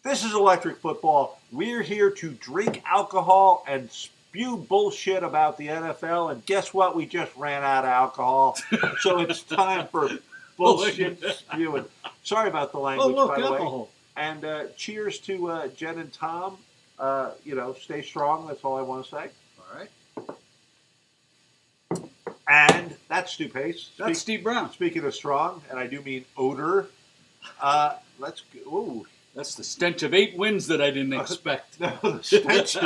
This is Electric Football. We're here to drink alcohol and spew bullshit about the NFL. And guess what? We just ran out of alcohol. So it's time for bullshit spewing. Sorry about the language, by the way. And cheers to Jen and Tom. Stay strong. That's all I want to say. All right. And that's Stu Pace. That's Steve Brown. Speaking of strong, and I do mean odor, let's go. Ooh. That's the stench of 8 wins that I didn't expect. No, the stench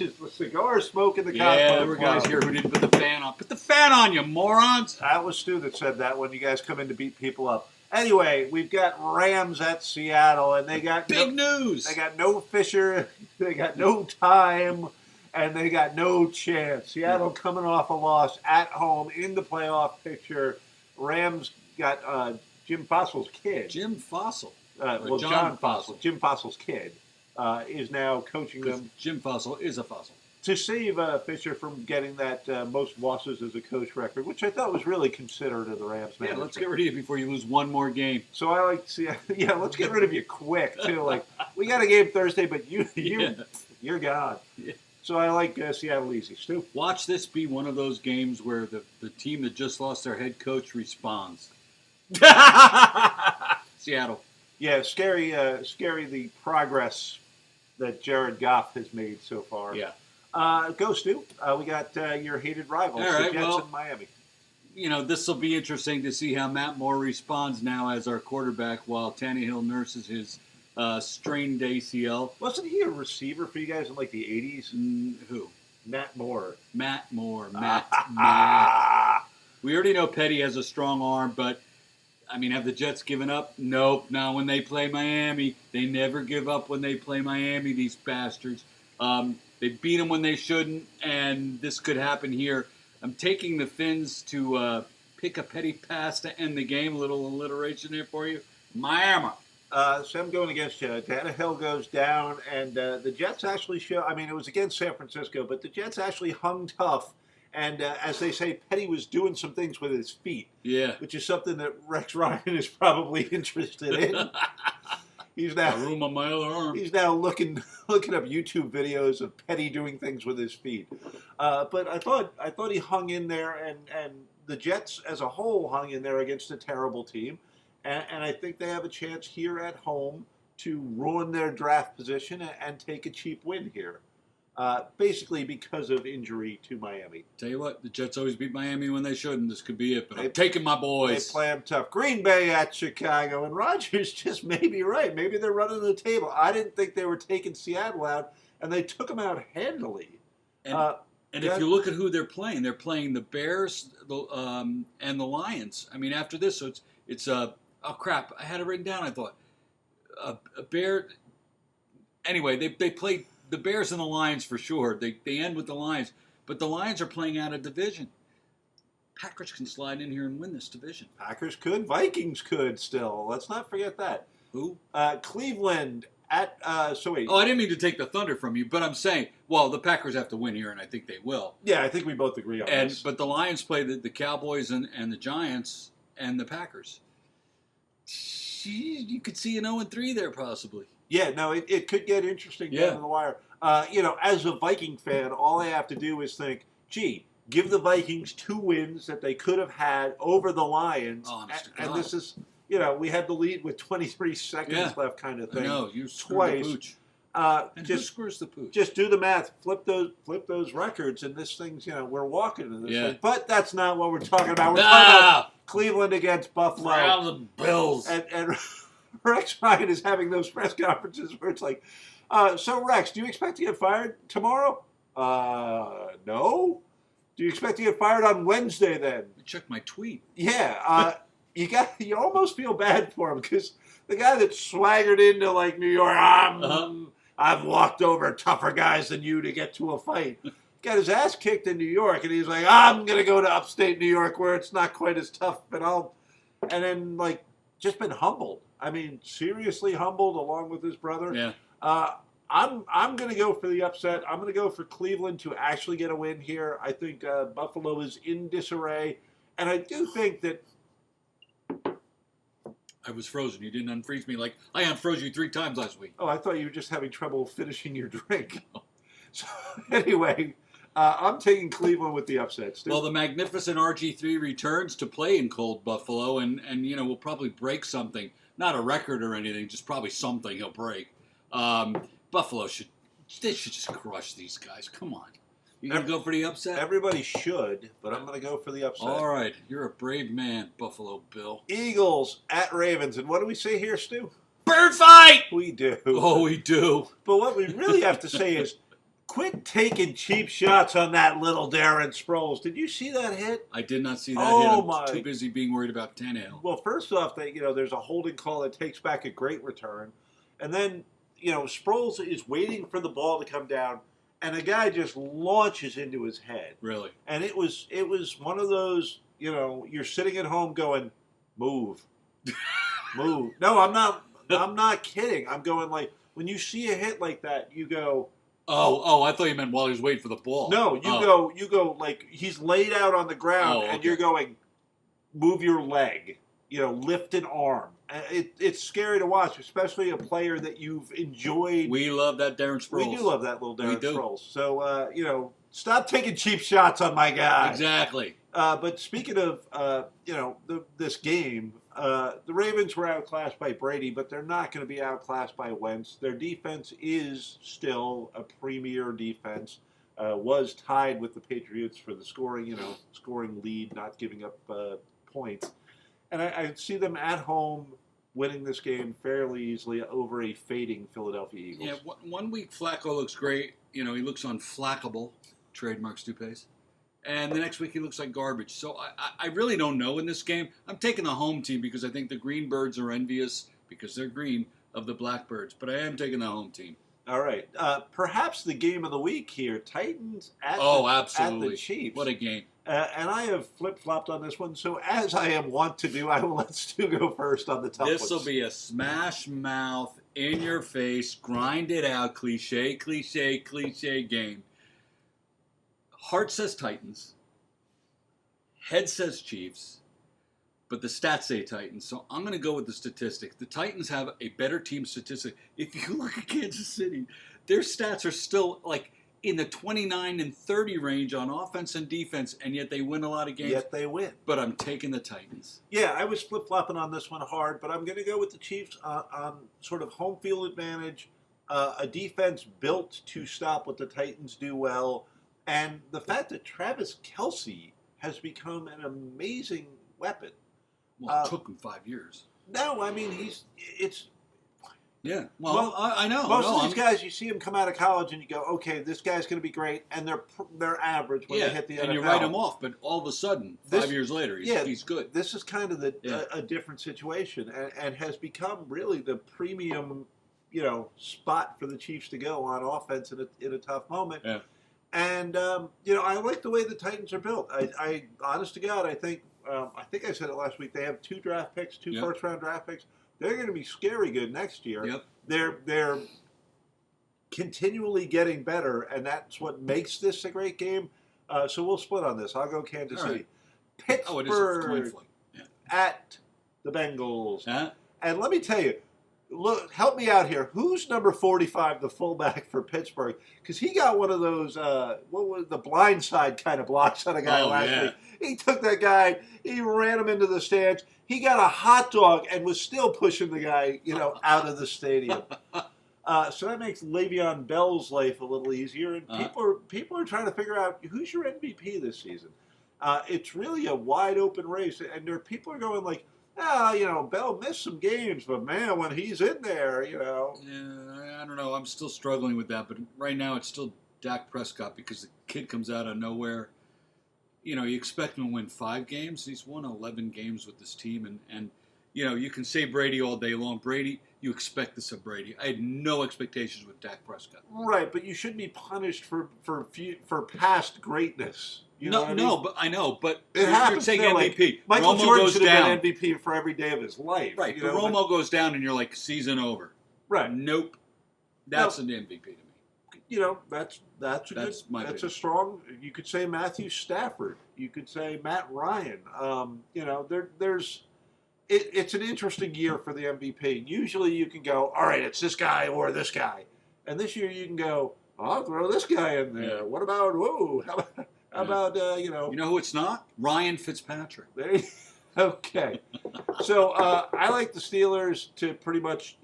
is the cigar smoke in the cockpit. Yeah, there were guys here who didn't put the fan on. Put the fan on, you morons! That was Stu that said that when you guys come in to beat people up. Anyway, we've got Rams at Seattle, and they got big news. They got no Fisher, they got no time, and they got no chance. Seattle coming off a loss at home in the playoff picture. Rams got Jim Fossil's kid. Jim Fossil. John Fossil. Jim Fossil's kid is now coaching them. Jim Fossil is a fossil. To save Fisher from getting that most losses as a coach record, which I thought was really considerate of the Rams. Yeah, let's get rid of you before you lose one more game. So I like to see, let's get rid of you quick too. Like we got a game Thursday, but you're gone. Yeah. So I like Seattle easy. Stu? Watch this be one of those games where the team that just lost their head coach responds. Seattle. Yeah, scary the progress that Jared Goff has made so far. Yeah. Go, Stu. We got your hated rivals, the Jets and Miami. This will be interesting to see how Matt Moore responds now as our quarterback while Tannehill nurses his strained ACL. Wasn't he a receiver for you guys in like the 80s? Who? Matt Moore. Matt. We already know Petty has a strong arm, but have the Jets given up? Nope. Now, when they play Miami, they never give up when they play Miami, these bastards. They beat them when they shouldn't, and this could happen here. I'm taking the Fins to pick a Petty pass to end the game. A little alliteration there for you. Miami. So I'm going against you. Tannehill goes down, and the Jets actually show. It was against San Francisco, but the Jets actually hung tough. And as they say, Petty was doing some things with his feet. Yeah. Which is something that Rex Ryan is probably interested in. He's now room on my other arm. He's now looking up YouTube videos of Petty doing things with his feet. But I thought he hung in there, and the Jets as a whole hung in there against a terrible team. And I think they have a chance here at home to ruin their draft position and take a cheap win here. Basically because of injury to Miami. Tell you what, the Jets always beat Miami when they shouldn't. This could be it, but I'm taking my boys. They play them tough. Green Bay at Chicago, and Rodgers just may be right. Maybe they're running the table. I didn't think they were taking Seattle out, and they took them out handily. And if you look at who they're playing the Bears and the Lions. After this, so it's oh crap, I had it written down. I thought a Bear. Anyway, they played the Bears and the Lions for sure. They end with the Lions, but the Lions are playing out of division. Packers can slide in here and win this division. Packers could. Vikings could still. Let's not forget that. Who? Cleveland at. Wait. Oh, I didn't mean to take the thunder from you, but I'm saying, the Packers have to win here, and I think they will. Yeah, I think we both agree on this. But the Lions play the Cowboys and the Giants and the Packers. You could see an 0-3 there possibly. Yeah, no, it could get interesting down the wire. As a Viking fan, all I have to do is think, give the Vikings 2 wins that they could have had over the Lions. And this is, we had the lead with 23 seconds left kind of thing. I know, you screwed the pooch. And who screws the pooch? Just do the math, flip those records, and this thing's, we're walking into this thing. But that's not what we're talking about. We're talking about Cleveland against Buffalo. Browns and Bills. And Rex Ryan is having those press conferences where it's like, so Rex, do you expect to get fired tomorrow? No. Do you expect to get fired on Wednesday then? Check my tweet. Yeah. You almost feel bad for him because the guy that swaggered into like New York, I've walked over tougher guys than you to get to a fight. Got his ass kicked in New York, and he's like, I'm going to go to upstate New York where it's not quite as tough, and then just been humbled. Seriously humbled along with his brother. Yeah. I'm going to go for the upset. I'm going to go for Cleveland to actually get a win here. I think Buffalo is in disarray, and I do think that I was frozen. You didn't unfreeze me like I unfroze you 3 times last week. Oh, I thought you were just having trouble finishing your drink. So anyway, I'm taking Cleveland with the upset. Stu. Well, the magnificent RG3 returns to play in cold Buffalo, and will probably break something. Not a record or anything, just probably something he'll break. Buffalo should just crush these guys. Come on. You going to go for the upset? Everybody should, but I'm going to go for the upset. All right. You're a brave man, Buffalo Bill. Eagles at Ravens. And what do we say here, Stu? Bird fight! We do. Oh, we do. But what we really have to say is quit taking cheap shots on that little Darren Sproles. Did you see that hit? I did not see that Oh, hit. I'm too busy being worried about Tannehill. Well, first off, there's a holding call that takes back a great return. And then, Sproles is waiting for the ball to come down, and a guy just launches into his head. Really? And it was one of those, you're sitting at home going, move. Move. No, I'm not kidding. I'm going like, when you see a hit like that, you go, Oh, I thought you meant while he was waiting for the ball. no, you go like he's laid out on the ground, Okay. and you're going, move your leg, lift an arm. It's scary to watch, especially a player that you've enjoyed. We love that Darren Sproles. We do love that little Darren We do. Sproles. So, stop taking cheap shots on my guy. Exactly. But speaking of, this game, the Ravens were outclassed by Brady, but they're not going to be outclassed by Wentz. Their defense is still a premier defense. Was tied with the Patriots for the scoring lead, not giving up points. And I see them at home winning this game fairly easily over a fading Philadelphia Eagles. Yeah, 1 week Flacco looks great. He looks unflackable, trademark Stupes. And the next week he looks like garbage. So I really don't know in this game. I'm taking the home team because I think the Greenbirds are envious, because they're green, of the Blackbirds. But I am taking the home team. All right. Perhaps the game of the week here, Titans at Absolutely. at the Chiefs. What a game. And I have flip-flopped on this one, so as I am wont to do, I will let Stu go first on the tough This will ones. be a smash mouth, in your face, grind it out, cliche game. Heart says Titans. Head says Chiefs. But the stats say Titans, so I'm going to go with the statistic. The Titans have a better team statistic. If you look at Kansas City, their stats are still like in the 29 and 30 range on offense and defense, and yet they win a lot of games. Yet they win. But I'm taking the Titans. Yeah, I was flip-flopping on this one hard, but I'm going to go with the Chiefs on sort of home field advantage, a defense built to stop what the Titans do well, and the fact that Travis Kelce has become an amazing weapon. Well, it took him 5 years. No, I mean, it's... Yeah, well, I know. Most of these guys, you see them come out of college and you go, okay, this guy's going to be great, and they're average when they hit the NFL. And you write him off, but all of a sudden, 5 years later, he's good. This is kind of a different situation, and has become really the premium, spot for the Chiefs to go on offense in a tough moment. Yeah. And I like the way the Titans are built. I honest to God, I think I said it last week. They have 2 draft picks, 2 first-round draft picks. They're going to be scary good next year. Yep. They're continually getting better, and that's what makes this a great game. So we'll split on this. I'll go Kansas City. Pittsburgh it is a coin flip. Yeah. At the Bengals. Huh? And let me tell you, look, help me out here. Who's number 45, the fullback for Pittsburgh? Because he got one of those, what was the blind side kind of blocks on a guy last week. He took that guy, he ran him into the stands. He got a hot dog and was still pushing the guy, out of the stadium. So that makes Le'Veon Bell's life a little easier. And people are trying to figure out who's your MVP this season. It's really a wide open race, and people are going like, Bell missed some games, but man, when he's in there, Yeah, I don't know. I'm still struggling with that, but right now it's still Dak Prescott because the kid comes out of nowhere. You expect him to win 5 games. He's won 11 games with this team, and you can say Brady all day long. Brady, you expect this of Brady. I had no expectations with Dak Prescott. Right, but you shouldn't be punished for past greatness. But I know, but it happens. You're taking MVP. Michael Romo Jordan goes should have down. been MVP for every day of his life. Right, but Romo goes down, and you're like, season over. Right. Nope. That's an MVP to me. That's my a opinion. strong. You could say Matthew Stafford. You could say Matt Ryan. There's it's an interesting year for the MVP. Usually you can go, all right, it's this guy or this guy. And this year you can go, I'll throw this guy in there. Yeah. What about, whoa, how about You know who it's not? Ryan Fitzpatrick. there you, okay. So I like the Steelers to pretty much,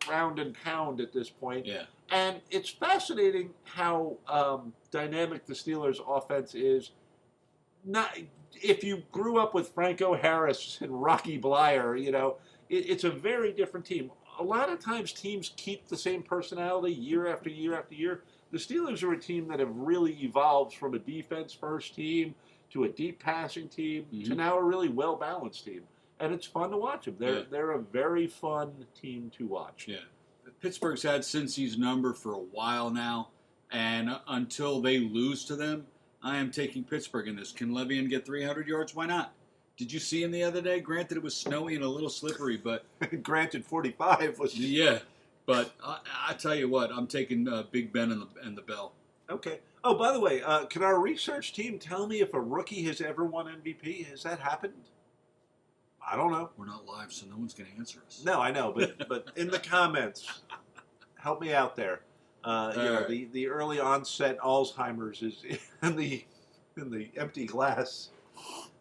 round and pound at this point. Yeah. And it's fascinating how dynamic the Steelers' offense is. Not if you grew up with Franco Harris and Rocky Blyer, it's a very different team. A lot of times teams keep the same personality year after year after year. The Steelers are a team that have really evolved from a defense-first team to a deep passing team to now a really well-balanced team. And it's fun to watch them. They're a very fun team to watch. Yeah. Pittsburgh's had Cincy's number for a while now, and until they lose to them, I am taking Pittsburgh in this. Can Le'Veon get 300 yards? Why not? Did you see him the other day? Granted, it was snowy and a little slippery, but Granted, 45 was yeah. But I tell you what, I'm taking Big Ben and the Bell. okay. Oh, by the way, can our research team tell me if a rookie has ever won MVP? Has that happened? I don't know. We're not live, so no one's going to answer us. No, I know, but in the comments, help me out there. Right. The early onset Alzheimer's is in the empty glass.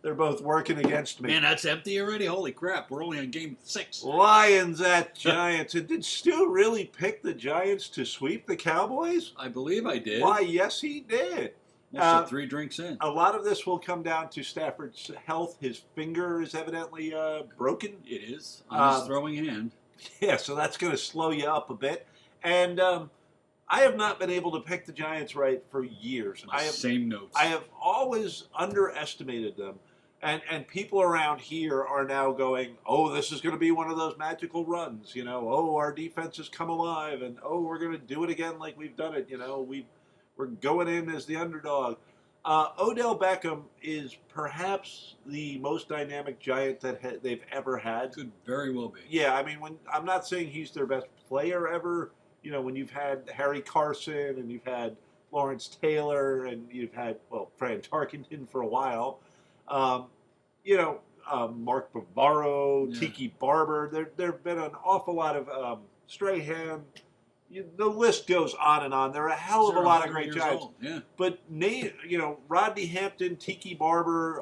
They're both working against me. Man, that's empty already? Holy crap, we're only on game 6. Lions at Giants. And did Stu really pick the Giants to sweep the Cowboys? I believe I did. Why, yes, he did. Almost 3 drinks in. A lot of this will come down to Stafford's health. His finger is evidently broken. It is. On his Um, throwing hand. Yeah, so that's going to slow you up a bit. And I have not been able to pick the Giants right for years. Same notes. I have always underestimated them. And people around here are now going, oh, this is going to be one of those magical runs. Oh, our defense has come alive. And, oh, we're going to do it again like we've done it. We're going in as the underdog. Odell Beckham is perhaps the most dynamic Giant that they've ever had. Could very well be. Yeah, I mean, I'm not saying he's their best player ever. When you've had Harry Carson and you've had Lawrence Taylor and you've had, Fran Tarkenton for a while. Mark Bavaro, Yeah. Tiki Barber. There have been an awful lot of Strahan. The list goes on and on. There are a hell of a lot of great Giants. Yeah. But Rodney Hampton, Tiki Barber,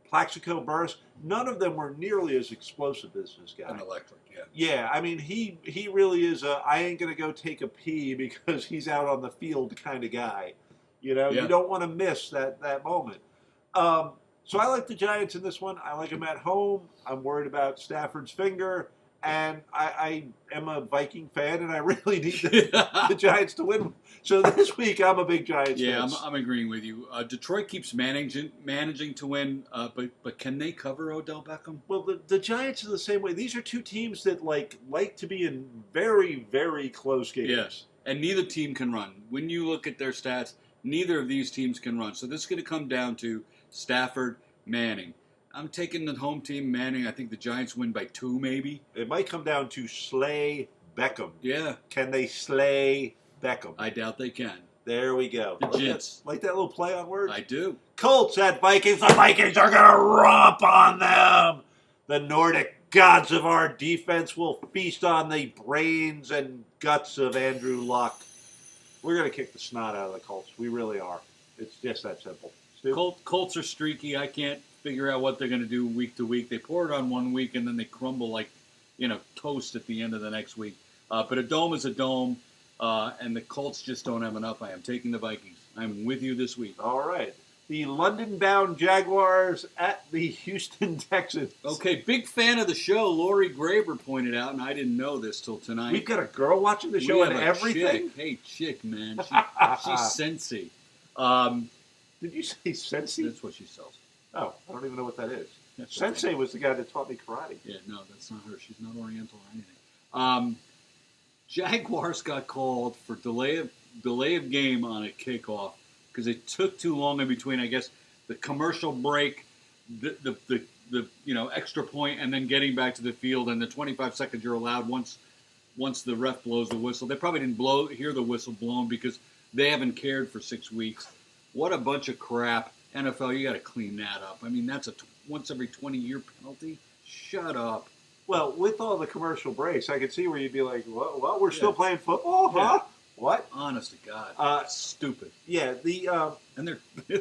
Plaxico Burress, none of them were nearly as explosive as this guy. An electric, yeah. Yeah, I mean, he really is I ain't going to go take a pee because he's out on the field kind of guy. You don't want to miss that moment. So I like the Giants in this one. I like them at home. I'm worried about Stafford's finger. And I am a Viking fan, and I really need the Giants to win. So this week, I'm a big Giants fan. Yeah, I'm agreeing with you. Detroit keeps managing to win, but can they cover Odell Beckham? Well, the Giants are the same way. These are two teams that like to be in very, very close games. Yes, and neither team can run. When you look at their stats, neither of these teams can run. So this is going to come down to Stafford, Manning. I'm taking the home team, Manning. I think the Giants win by 2, maybe. It might come down to slay Beckham. Yeah. Can they slay Beckham? I doubt they can. There we go. The Jets. Like that little play on words? I do. Colts at Vikings. The Vikings are going to romp on them. The Nordic gods of our defense will feast on the brains and guts of Andrew Luck. We're going to kick the snot out of the Colts. We really are. It's just that simple. Stu? Colts are streaky. I can't figure out what they're going to do week to week. They pour it on one week, and then they crumble like, toast at the end of the next week. But a dome is a dome, and the Colts just don't have enough. I am taking the Vikings. I'm with you this week. All right. The London-bound Jaguars at the Houston Texans. Okay, big fan of the show. Lori Graber pointed out, and I didn't know this till tonight. We've got a girl watching the show We and have a everything. Chick. Hey, chick, man. She's sensy. Did you say Sensei? That's what she sells. Oh, I don't even know what that is. That's Sensei was the guy that taught me karate. Yeah, no, that's not her. She's not Oriental or anything. Jaguars got called for delay of game on a kickoff because it took too long in between. I guess the commercial break, the extra point, and then getting back to the field, and the 25 seconds you're allowed once the ref blows the whistle. They probably didn't hear the whistle blown because they haven't cared for 6 weeks. What a bunch of crap. NFL, you got to clean that up. I mean, that's a once every 20-year penalty. Shut up. Well, with all the commercial breaks, I could see where you'd be like, "What? We're still Yeah. playing football, huh? Yeah. What?" Honest to God. Stupid. Yeah, And they're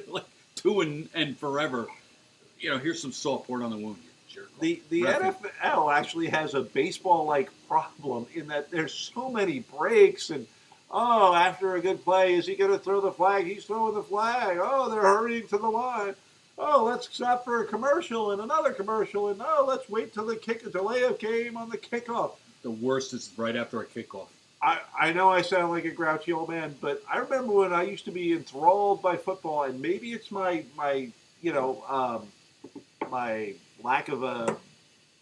like 2 and forever. Here's some salt poured on the wound. You jerk. the Referee. NFL actually has a baseball-like problem in that there's so many breaks and. Oh, after a good play, is he going to throw the flag? He's throwing the flag. Oh, they're hurrying to the line. Oh, let's stop for a commercial and another commercial. And oh, let's wait till the delay of game on the kickoff. The worst is right after a kickoff. I know I sound like a grouchy old man, but I remember when I used to be enthralled by football, and maybe it's my my lack of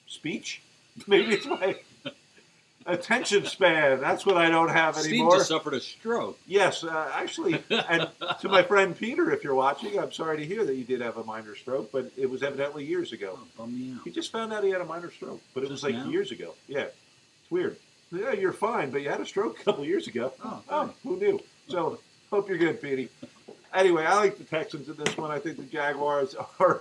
speech. Maybe it's my attention span. That's what I don't have Steve anymore. just suffered a stroke. Yes, actually, and to my friend Peter, if you're watching, I'm sorry to hear that you did have a minor stroke, but it was evidently years ago. Oh, bum me out. He just found out he had a minor stroke, but it was Just like now? years ago. Yeah, it's weird. Yeah, you're fine, but you had a stroke a couple years ago. Oh, Who knew? So, hope you're good, Petey. Anyway, I like the Texans in this one. I think the Jaguars are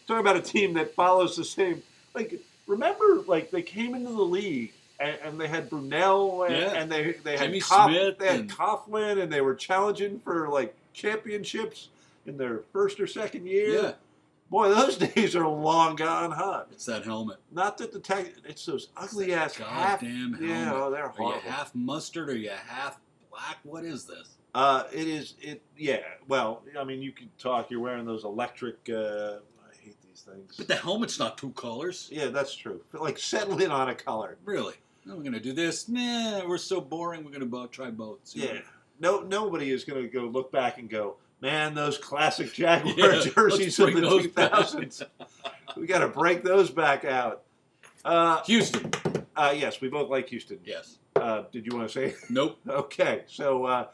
talking about a team that follows the same. Like, remember, like they came into the league. And they had Brunell, and they had Jimmy Smith, they had Coughlin, and they were challenging for like championships in their first or second year. Yeah. Boy, those days are long gone, huh? It's that helmet. Not that it's those ugly ass half. Goddamn helmet. Yeah, oh, they're Are horrible. you half mustard? Are you half black? What is this? It is. Yeah. Well, I mean, you could talk. You're wearing those electric. I hate these things. But the helmet's not 2 colors. Yeah, that's true. Like settle in on a color. Really? No, we're gonna do this. Nah, we're so boring. We're gonna try both. See Yeah. what- Nobody is going to go look back and go, man, those classic Jaguar Yeah, jerseys let's of bring the those 2000s. We got to break those back out. Houston. Yes, we both like Houston. Yes. Did you want to say? Nope. Okay, so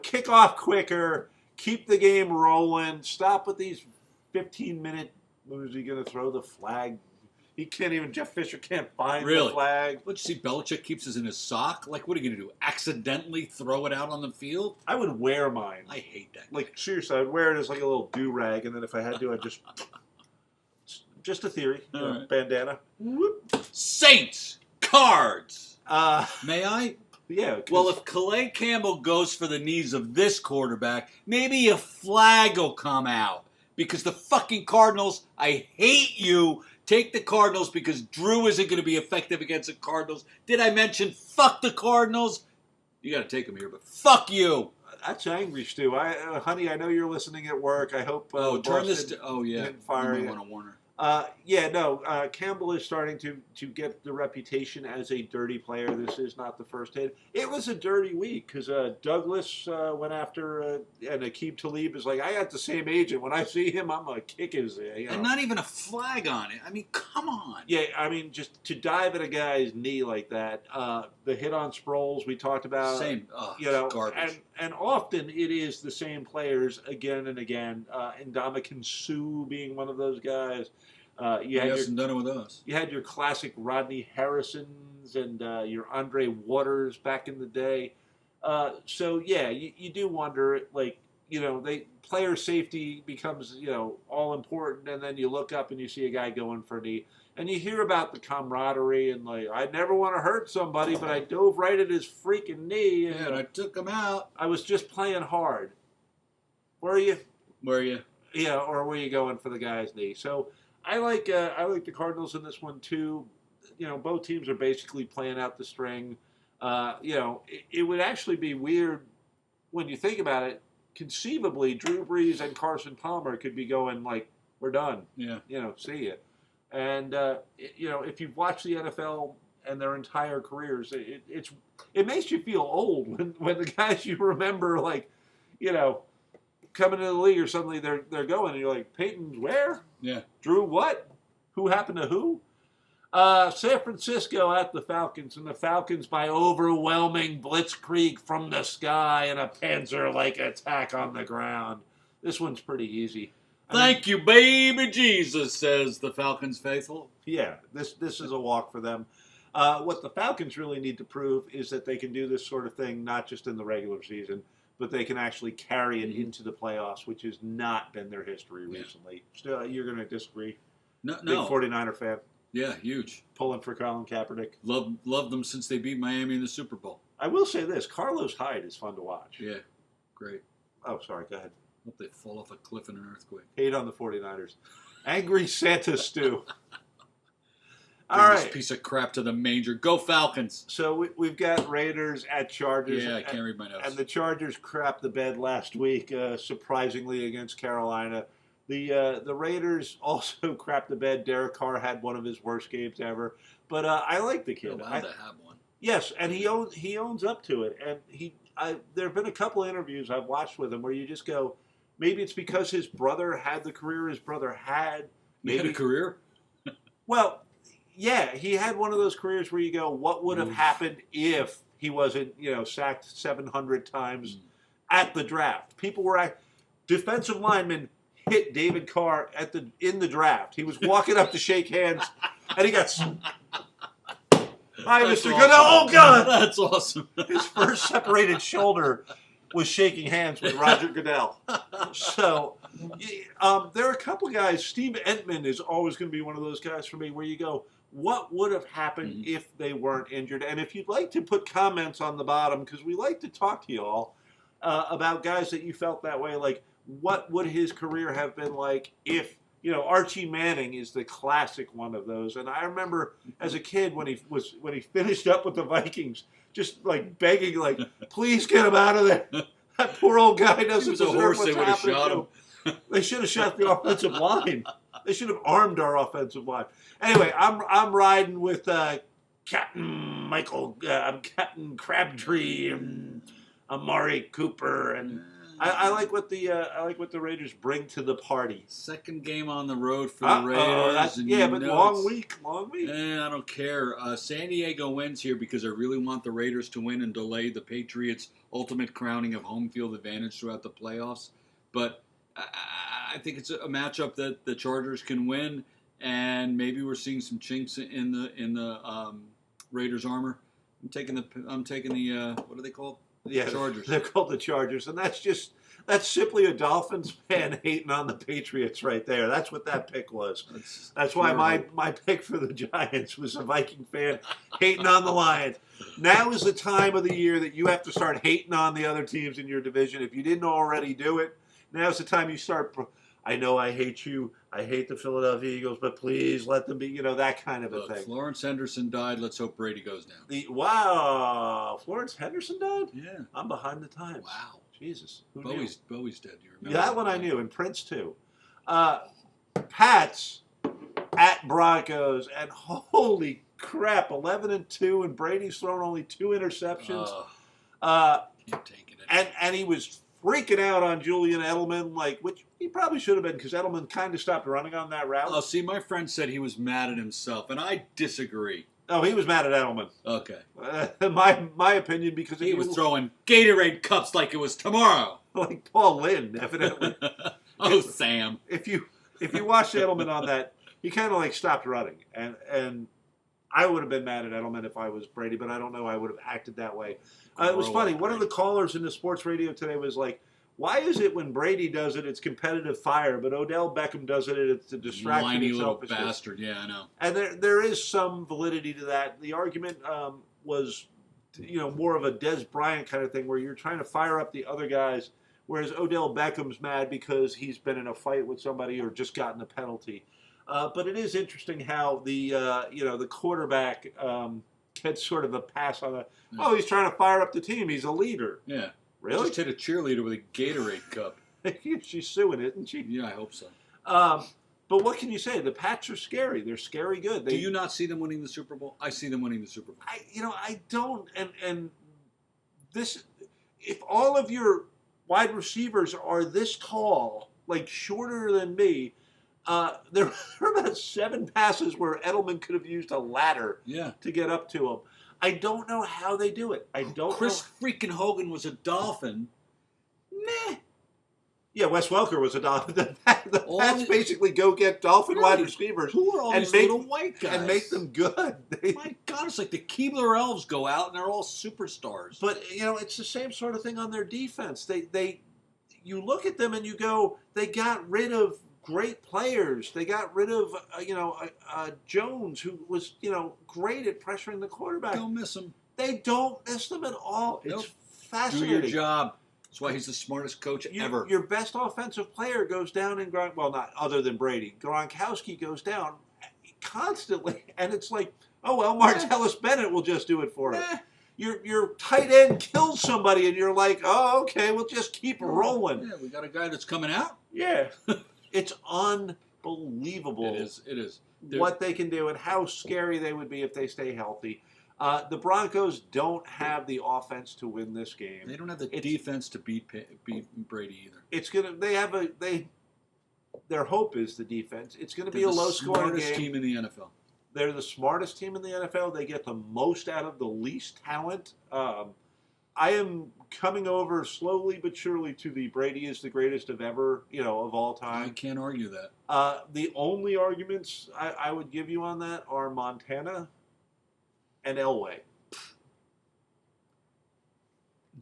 kick off quicker, keep the game rolling, stop with these 15-minute. When is he going to throw the flag? He can't even. Jeff Fisher can't find the Really? flag. What, you see Belichick keeps this in his sock? Like, what are you going to do? Accidentally throw it out on the field? I would wear mine. I hate that. Like, seriously, I'd wear it as like a little do-rag, and then if I had to, I'd just a theory. All right. Bandana. Whoop. Saints. Cards. Uh, May I? yeah. 'cause- Well, if Calais Campbell goes for the knees of this quarterback, maybe a flag will come out. Because the fucking Cardinals, I hate you. Take the Cardinals because Drew isn't going to be effective against the Cardinals. Did I mention fuck the Cardinals? You got to take them here, but fuck you. That's angry, Stu. Honey, I know you're listening at work. I hope. Turn this Boston to. Oh, yeah. didn't fire you you. might want to warn her. Campbell is starting to get the reputation as a dirty player. This is not the first hit. It was a dirty week because Douglas went after, and Aqib Talib is like, I got the same agent. When I see him, I'm going to kick his. And not even a flag on it. I mean, come on. Yeah, I mean, just to dive at a guy's knee like that. The hit on Sproles we talked about. Same. Garbage. And often it is the same players again and again. Ndamukong Suh being one of those guys. He hasn't done it with us. You had your classic Rodney Harrisons and your Andre Waters back in the day. So yeah, you do wonder, like, player safety becomes, all important, and then you look up and you see a guy going for a knee. And you hear about the camaraderie and like, I never want to hurt somebody, but I dove right at his freaking knee. And I took him out. I was just playing hard. Were you? Were you? Yeah, or were you going for the guy's knee? So I like the Cardinals in this one too. Both teams are basically playing out the string. It would actually be weird when you think about it. Conceivably, Drew Brees and Carson Palmer could be going like, we're done. Yeah. See ya. And if you've watched the NFL and their entire careers, it makes you feel old when the guys you remember, like, coming into the league, or suddenly they're going, and you're like, Peyton's where? Yeah. Drew what? Who happened to who? San Francisco at the Falcons, and the Falcons by overwhelming blitzkrieg from the sky and a Panzer-like attack on the ground. This one's pretty easy. Thank you, baby Jesus, says the Falcons faithful. Yeah, this is a walk for them. What the Falcons really need to prove is that they can do this sort of thing not just in the regular season, but they can actually carry it into the playoffs, which has not been their history recently. Still, you're going to disagree? No, Big no. 49er fan. Yeah, huge. Pulling for Colin Kaepernick. Love them since they beat Miami in the Super Bowl. I will say this: Carlos Hyde is fun to watch. Yeah, great. Oh, sorry. Go ahead. Hope they fall off a cliff in an earthquake. Hate on the 49ers. Angry Santa Stew. All Bring right. this piece of crap to the manger. Go Falcons. So we've got Raiders at Chargers. Yeah, I can't read my notes. And the Chargers crapped the bed last week, surprisingly, against Carolina. The Raiders also crapped the bed. Derek Carr had one of his worst games ever. But I like the You're kid. allowed to have one. Yes, and he owns up to it. And there have been a couple of interviews I've watched with him where you just go, maybe it's because his brother had the career his brother had. He had a career? Well, yeah, he had one of those careers where you go, what would have happened if he wasn't, sacked 700 times at the draft? People were defensive linemen hit David Carr in the draft. He was walking up to shake hands, and he got. Hi, That's Mr. awesome. Goodell. Oh God, That's awesome. his first separated shoulder was shaking hands with Roger Goodell. So, there are a couple guys. Steve Entman is always going to be one of those guys for me where you go, what would have happened if they weren't injured? And if you'd like to put comments on the bottom, because we like to talk to you all about guys that you felt that way, like what would his career have been like if, Archie Manning is the classic one of those. And I remember as a kid when he finished up with the Vikings, just like begging, like, please get him out of there. That poor old guy doesn't deserve horse, what's they would have happening shot to him. him. They should have shot the offensive line. They should have armed our offensive line. Anyway, I'm riding with Captain Michael, Captain Crabtree, and Amari Cooper, and I like what the Raiders bring to the party. Second game on the road for the Raiders. But long week. I don't care. San Diego wins here because I really want the Raiders to win and delay the Patriots' ultimate crowning of home field advantage throughout the playoffs. But I think it's a matchup that the Chargers can win, and maybe we're seeing some chinks in the Raiders' armor. I'm taking the what are they called? Yeah, Chargers. They're called the Chargers, and that's simply a Dolphins fan hating on the Patriots right there. That's what that pick was. That's why my pick for the Giants was a Viking fan hating on the Lions. Now is the time of the year that you have to start hating on the other teams in your division. If you didn't already do it, now's the time you start. I know I hate you. I hate the Philadelphia Eagles, but please let them be, that kind of a thing. Florence Henderson died. Let's hope Brady goes down. Wow. Florence Henderson died? Yeah. I'm behind the times. Wow. Jesus. Bowie's dead. You remember? Yeah, that one I knew, and Prince too. Pats at Broncos, and holy crap, 11-2, and Brady's thrown only 2 interceptions. Can't take it. And he was freaking out on Julian Edelman, which he probably should have been, because Edelman kind of stopped running on that route. Oh, see, my friend said he was mad at himself, and I disagree. Oh, he was mad at Edelman. Okay. My opinion, because he was throwing Gatorade cups like it was tomorrow. Like Paul Lynn, evidently. Sam. If you watch Edelman on that, he kind of stopped running, and I would have been mad at Edelman if I was Brady, but I don't know I would have acted that way. It was funny. One of the callers in the sports radio today was like, why is it when Brady does it, it's competitive fire, but Odell Beckham does it, it's a distraction. Whiny little bastard. Yeah, I know. And there is some validity to that. The argument was, more of a Des Bryant kind of thing, where you're trying to fire up the other guys, whereas Odell Beckham's mad because he's been in a fight with somebody or just gotten a penalty. But it is interesting how the quarterback gets sort of a pass on oh, he's trying to fire up the team. He's a leader. Yeah. Really? Just hit a cheerleader with a Gatorade cup. She's suing, isn't she? Yeah, I hope so. But what can you say? The Pats are scary. They're scary good. Do you not see them winning the Super Bowl? I see them winning the Super Bowl. I don't. And this, if all of your wide receivers are this tall, shorter than me, there are about 7 passes where Edelman could have used a ladder to get up to him. I don't know how they do it. Chris freaking Hogan was a Dolphin. Meh. Yeah, Wes Welker was a Dolphin. The Pats basically go get Dolphin wide receivers. Who are all these little white guys? And make them good. My God, it's like the Keebler Elves go out and they're all superstars. But, it's the same sort of thing on their defense. You look at them and you go, they got rid of great players. They got rid of Jones, who was great at pressuring the quarterback. Don't miss him. They don't miss them at all. Nope. It's fascinating. Do your job. That's why he's the smartest coach ever. Your best offensive player goes down in not other than Brady. Gronkowski goes down constantly, and it's like, oh well, Martellus Bennett will just do it for him. Your tight end kills somebody, and you're like, oh okay, we'll just keep rolling. Yeah, we got a guy that's coming out. Yeah, it's unbelievable. It is. What they can do and how scary they would be if they stay healthy. The Broncos don't have the offense to win this game. They don't have the defense to beat Brady either. It's gonna. Their hope is the defense. It's going to be a low-scoring game. Smartest team in the NFL. They're the smartest team in the NFL. They get the most out of the least talent. I am coming over slowly but surely to the Brady is the greatest of ever, of all time. I can't argue that. The only arguments I would give you on that are Montana and Elway.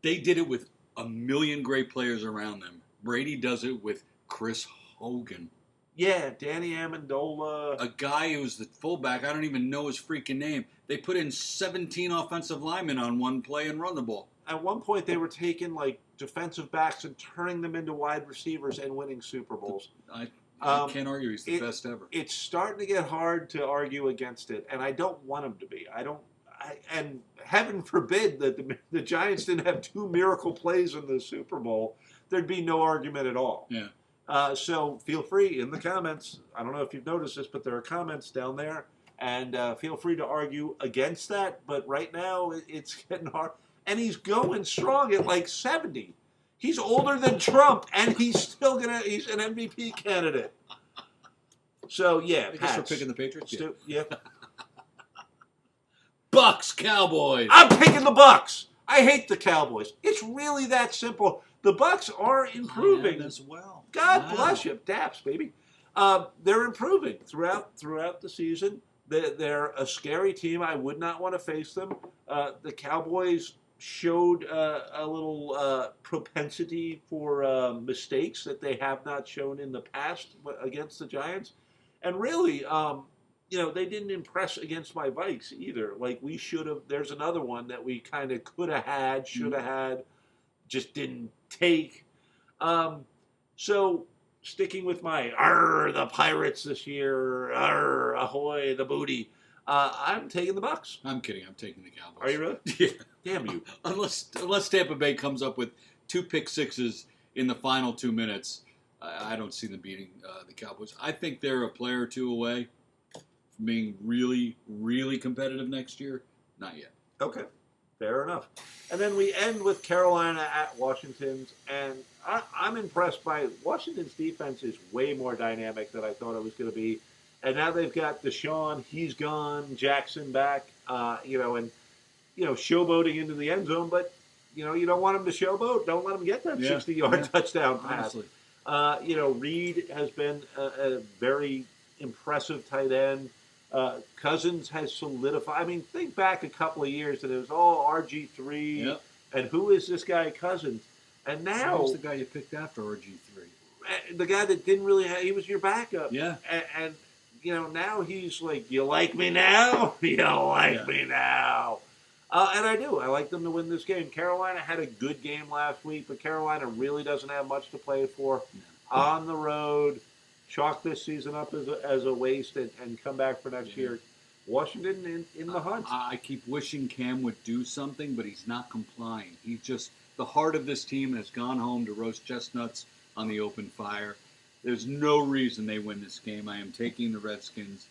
They did it with a million great players around them. Brady does it with Chris Hogan. Yeah, Danny Amendola. A guy who was the fullback. I don't even know his freaking name. They put in 17 offensive linemen on one play and run the ball. At one point, they were taking defensive backs and turning them into wide receivers and winning Super Bowls. I can't argue he's the best ever. It's starting to get hard to argue against it, and I don't want him to be. And heaven forbid that the Giants didn't have 2 miracle plays in the Super Bowl. There'd be no argument at all. Yeah. So feel free in the comments. I don't know if you've noticed this, but there are comments down there. And feel free to argue against that. But right now, it's getting hard. And he's going strong at 70. He's older than Trump, and he's he's an MVP candidate. So, yeah. I guess we're picking the Patriots? Yeah. Bucks, Cowboys. I'm picking the Bucks. I hate the Cowboys. It's really that simple. The Bucks are improving as well. God bless you, Daps, baby. They're improving throughout the season. They're a scary team. I would not want to face them. The Cowboys showed a little propensity for mistakes that they have not shown in the past against the Giants, and really, they didn't impress against my Vikes either. We should have. There's another one that we kind of could have had, should have had, just didn't take. So, sticking with my the Pirates this year, ahoy the booty, I'm taking the Bucks. I'm kidding. I'm taking the Cowboys. Are you really? Yeah. Damn you. Unless Tampa Bay comes up with 2 pick sixes in the final 2 minutes, I don't see them beating the Cowboys. I think they're a player or two away from being really, really competitive next year. Not yet. Okay. Fair enough. And then we end with Carolina at Washington's, and I'm impressed by Washington's defense is way more dynamic than I thought it was going to be. And now they've got Deshaun, he's gone, Jackson back, and showboating into the end zone, but you don't want him to showboat. Don't let him get that 60-yard touchdown pass. Reed has been a very impressive tight end. Cousins has solidified. I mean, think back a couple of years and it was all RG3. And who is this guy Cousins? And now who's the guy you picked after RG3? The guy that didn't really have. He was your backup. Yeah. And now he's like, you like me now? You like me now? And I do. I like them to win this game. Carolina had a good game last week, but Carolina really doesn't have much to play for. On the road. Chalk this season up as a waste and come back for next year. Washington in the hunt. I keep wishing Cam would do something, but he's not complying. He's just the heart of this team has gone home to roast chestnuts on the open fire. There's no reason they win this game. I am taking the Redskins.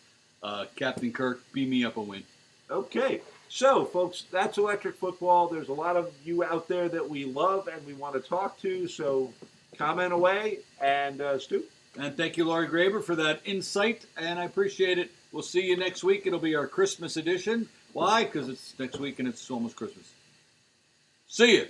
Captain Kirk, beam me up a win. Okay. So, folks, that's Electric Football. There's a lot of you out there that we love and we want to talk to. So comment away. And Stu? And thank you, Laurie Graber, for that insight, and I appreciate it. We'll see you next week. It'll be our Christmas edition. Why? Because it's next week and it's almost Christmas. See you.